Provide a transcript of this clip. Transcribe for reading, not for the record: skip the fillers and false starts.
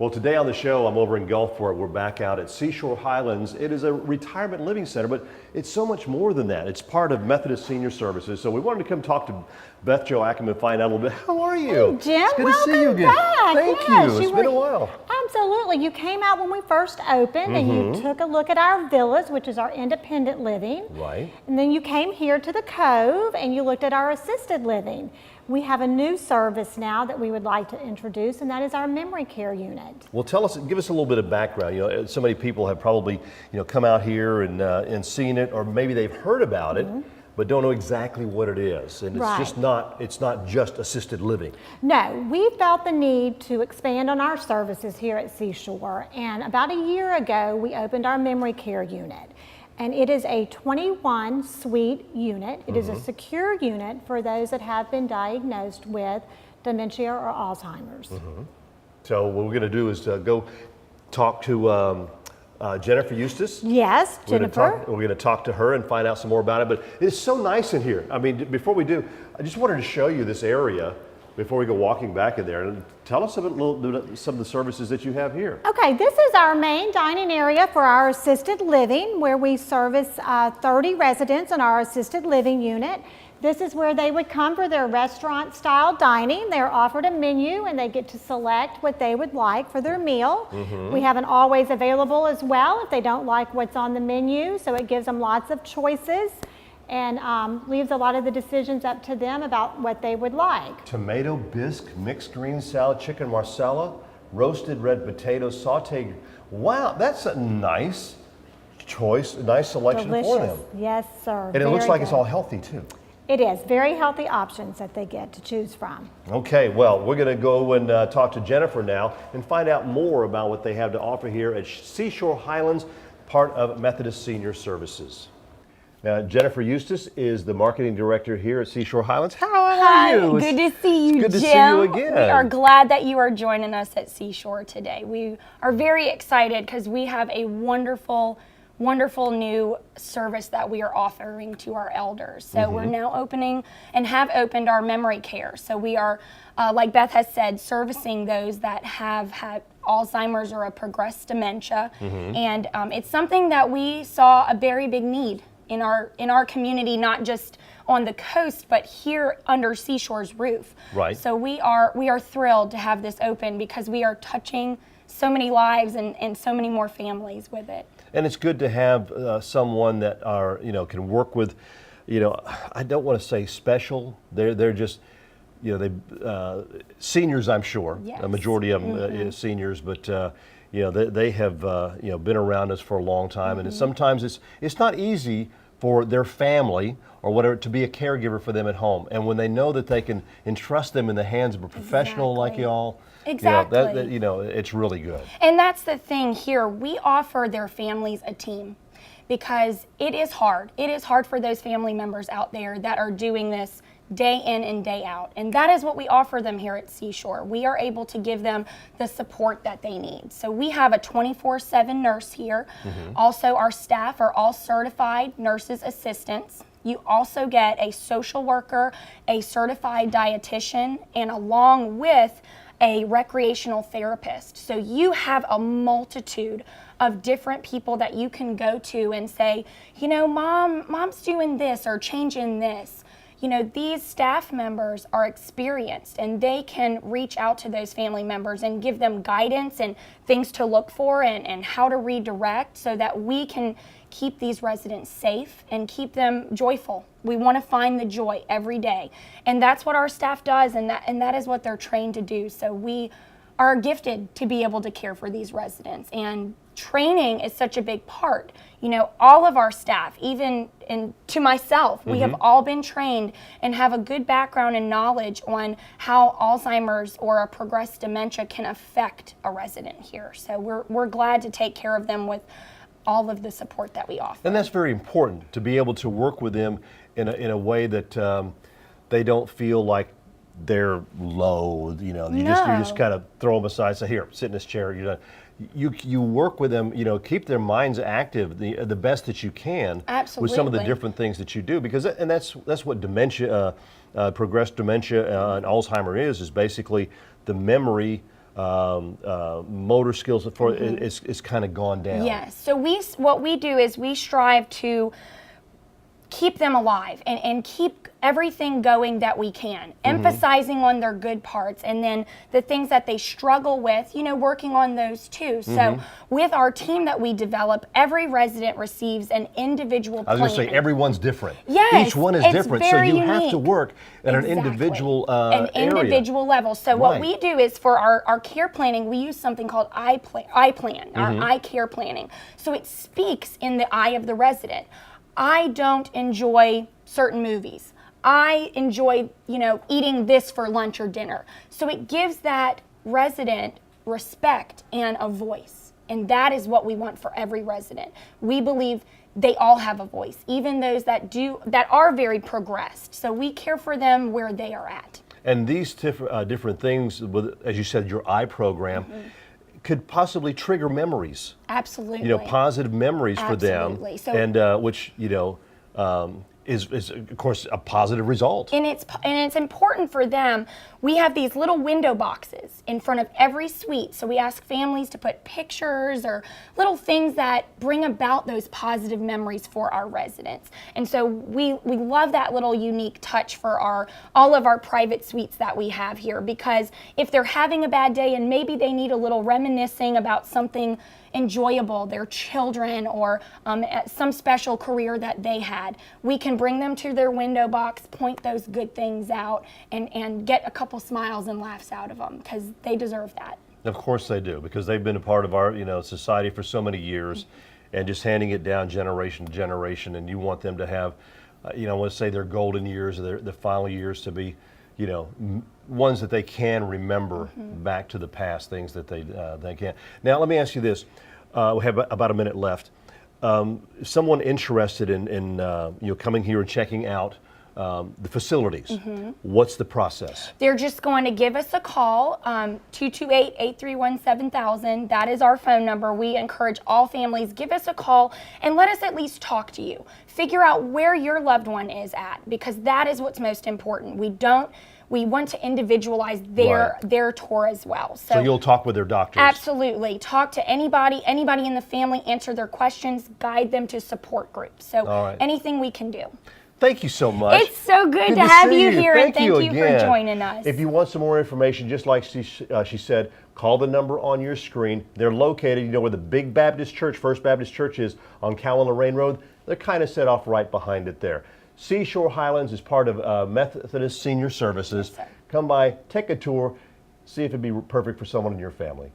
Well, today on the show, I'm over in Gulfport. We're back out at Seashore Highlands. It is a retirement living center, but it's so much more than that. It's part of Methodist Senior Services. So we wanted to come talk to Beth Joachim and find out a little bit. How are you? Hey, Jim, it's good to see you again. Back. Thank yes, you. It's been a while. Absolutely. You came out when we first opened and you took a look at our villas, which is our independent living. Right. And then you came here to the Cove and you looked at our assisted living. We have a new service now that we would like to introduce, and that is our memory care unit. Well, give us a little bit of background. You know, so many people have probably, come out here and seen it, or maybe they've heard about it, but don't know exactly what it is. And it's just not, it's not just assisted living. No, we felt the need to expand on our services here at Seashore, and about a year ago, we opened our memory care unit. And it is a 21 suite unit. It is a secure unit for those that have been diagnosed with dementia or Alzheimer's. So what we're going to do is go talk to Jennifer Eustace. Yes, Jennifer. We're going to talk to her and find out some more about it. But it's so nice in here. I mean, before we do, I just wanted to show you this area before we go walking back in there. And tell us about some of the services that you have here. Okay, this is our main dining area for our assisted living, where we service 30 residents in our assisted living unit. This is where they would come for their restaurant style dining. They're offered a menu and they get to select what they would like for their meal. We have an always available as well if they don't like what's on the menu, so it gives them lots of choices and leaves a lot of the decisions up to them about what they would like. Tomato bisque, mixed green salad, chicken marsala, roasted red potatoes, sauteed. Wow, that's a nice choice, a nice selection for them. Yes, sir. And it looks like it's all healthy too. It is. Very healthy options that they get to choose from. Okay, well, we're going to go and talk to Jennifer now and find out more about what they have to offer here at Seashore Highlands, part of Methodist Senior Services. Now, Jennifer Eustace is the marketing director here at Seashore Highlands. How are you? Good to see you, Jim. Good to see you again. We are glad that you are joining us at Seashore today. We are very excited because we have a wonderful new service that we are offering to our elders. So we're now opening and have opened our memory care. So we are, like Beth has said, servicing those that have had Alzheimer's or a progressed dementia. And it's something that we saw a very big need in our community, not just on the coast, but here under Seashore's roof. Right. So we are thrilled to have this open because we are touching so many lives and so many more families with it. And it's good to have someone that are, can work with, I don't want to say special. They're just, seniors, I'm sure. Yes. A majority of them is seniors, but they have been around us for a long time, and sometimes it's not easy for their family or whatever to be a caregiver for them at home. And when they know that they can entrust them in the hands of a professional like y'all. Exactly. It's really good. And that's the thing here. We offer their families a team because it is hard. It is hard for those family members out there that are doing this day in and day out. And that is what we offer them here at Seashore. We are able to give them the support that they need. So we have a 24/7 nurse here. Also, our staff are all certified nurses assistants. You also get a social worker, a certified dietitian, and along with a recreational therapist. So you have a multitude of different people that you can go to and say, mom's doing this or changing this. These staff members are experienced and they can reach out to those family members and give them guidance and things to look for and how to redirect so that we can keep these residents safe and keep them joyful. We want to find the joy every day. And that's what our staff does, and that is what they're trained to do. So we are gifted to be able to care for these residents. And training is such a big part. All of our staff, even to myself, we have all been trained and have a good background and knowledge on how Alzheimer's or a progressed dementia can affect a resident here. So we're glad to take care of them with all of the support that we offer. And that's very important, to be able to work with them in a way that they don't feel like they're low. You just kind of throw them aside. Say, here, sit in this chair. You work with them. Keep their minds active the best that you can. Absolutely. With some of the different things that you do, because that's what dementia, progressed dementia, and Alzheimer is basically the memory motor skills for is kind of gone down. Yes. So what we do is we strive to keep them alive and keep everything going that we can, emphasizing on their good parts, and then the things that they struggle with, working on those too. So with our team that we develop, every resident receives an individual plan. I was going to say, everyone's different. Yes, Each one is it's different, so very you have to unique. work at an Exactly. individual an area. individual level. So what Right. we do is for our care planning, we use something called eye plan, our eye care planning. So it speaks in the eye of the resident. I don't enjoy certain movies. I enjoy, eating this for lunch or dinner. So it gives that resident respect and a voice. And that is what we want for every resident. We believe they all have a voice, even those that are very progressed. So we care for them where they are at. And these different things, as you said, your eye program, could possibly trigger memories. Absolutely. Positive memories for them. Absolutely. So, and which, is of course a positive result. And it's important for them. We have these little window boxes in front of every suite. So we ask families to put pictures or little things that bring about those positive memories for our residents. And so we love that little unique touch for all of our private suites that we have here, because if they're having a bad day and maybe they need a little reminiscing about something enjoyable, their children, or some special career that they had, we can bring them to their window box, point those good things out, and get a couple smiles and laughs out of them, because they deserve that. Of course they do, because they've been a part of our society for so many years, and just handing it down generation to generation. And you want them to have, I want to say their golden years, or the final years, to be, ones that they can remember back to the past, things that they can. Now let me ask you this: we have about a minute left. Someone interested in coming here and checking out the facilities, what's the process? They're just going to give us a call, 228-831-7000. That is our phone number. We encourage all families, give us a call and let us at least talk to you. Figure out where your loved one is at, because that is what's most important. We want to individualize their tour as well. So you'll talk with their doctors? Absolutely. Talk to anybody in the family, answer their questions, guide them to support groups. So anything we can do. Thank you so much. It's so good to have you here, and thank you for joining us. If you want some more information, just like she said, call the number on your screen. They're located, where the big Baptist Church, First Baptist Church, is on Cowan-Lorraine Road. They're kind of set off right behind it there. Seashore Highlands is part of Methodist Senior Services. Yes, sir. Come by, take a tour, see if it'd be perfect for someone in your family.